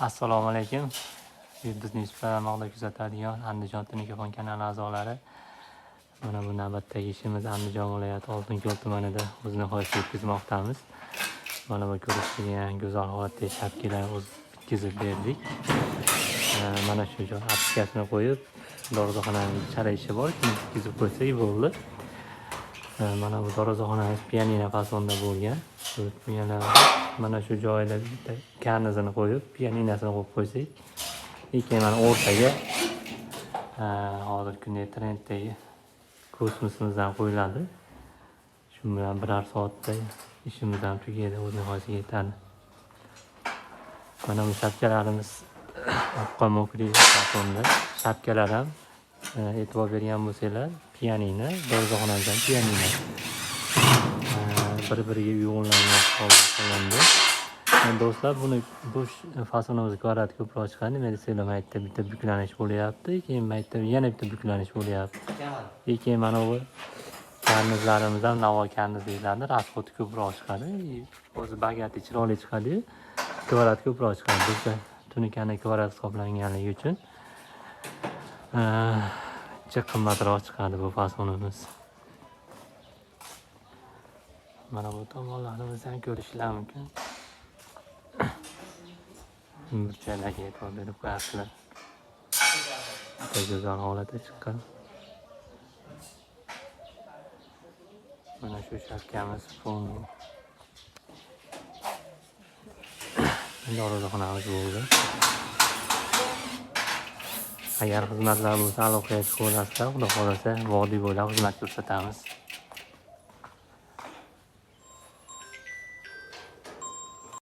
Assalomu alaykum. Bizni Instagramda kuzatadigan Andijon Telefon kanali a'zolari. Mana bu navbatdagi ishimiz Andijon viloyati Oltinko'l tumanida o'z nihoyasiga yetkazmoqdamiz. Mana bu ko'rishgan go'zal holatda shapkalar bitkazib berdik. Mana shu joy aplikasiyani qo'yib, dorixonaning chala ishi bor, bitkazib qo'ysak bo'ldi. Mana bu dorixonamiz pianino fasonda bo'lgan. Mana shu joyda bitta karnizini qo'yib, pianinosini qo'yib qo'ysak, keyin mana o'rtaga hozirgi kunda trenddagi kosmosimizdan qo'yiladi. Shu bilan birar soatda ishimiz ham tugaydi, o'z nihoyasiga yetadi. Mana bu shapkalarimiz oqqa mokri fasonda. Shapkalar ham e'tibor bergan bo'lsanglar, pianino, dorixonamizdan pianino. Bir-biriga uyg'unlangan holatda. Do'stlar, buni bu fasonimiz kvadrati ko'proq chiqadi. Nima desanglar, maytda bitta buklanish bo'lyapti, keyin maytda yana bitta buklanish bo'lyapti. Keyin mana bu karnizlarimiz ham Navo karnizlarni rasxoti ko'proq chiqadi. O'zi bagati chiroyli chiqadi, kvadrat ko'proq chiqadi. Bizda tunikani kvadrat hisoblanganligi uchun qimmatroq chiqadi bu fasonimiz. Mana bu tomonlarimizdan ko'rishlar mumkin. Burchaklarga e'tibor berib qo'yasizlar. Juda go'zal holatda chiqqan. Mana shu shapkamiz fon. Dorixonamiz bo'ldi. Agar xizmatlar bo'lsa, aloqaga chiqib olasizlar. Xudo xolasa, vodiy bo'ylab xizmat ko'rsatamiz.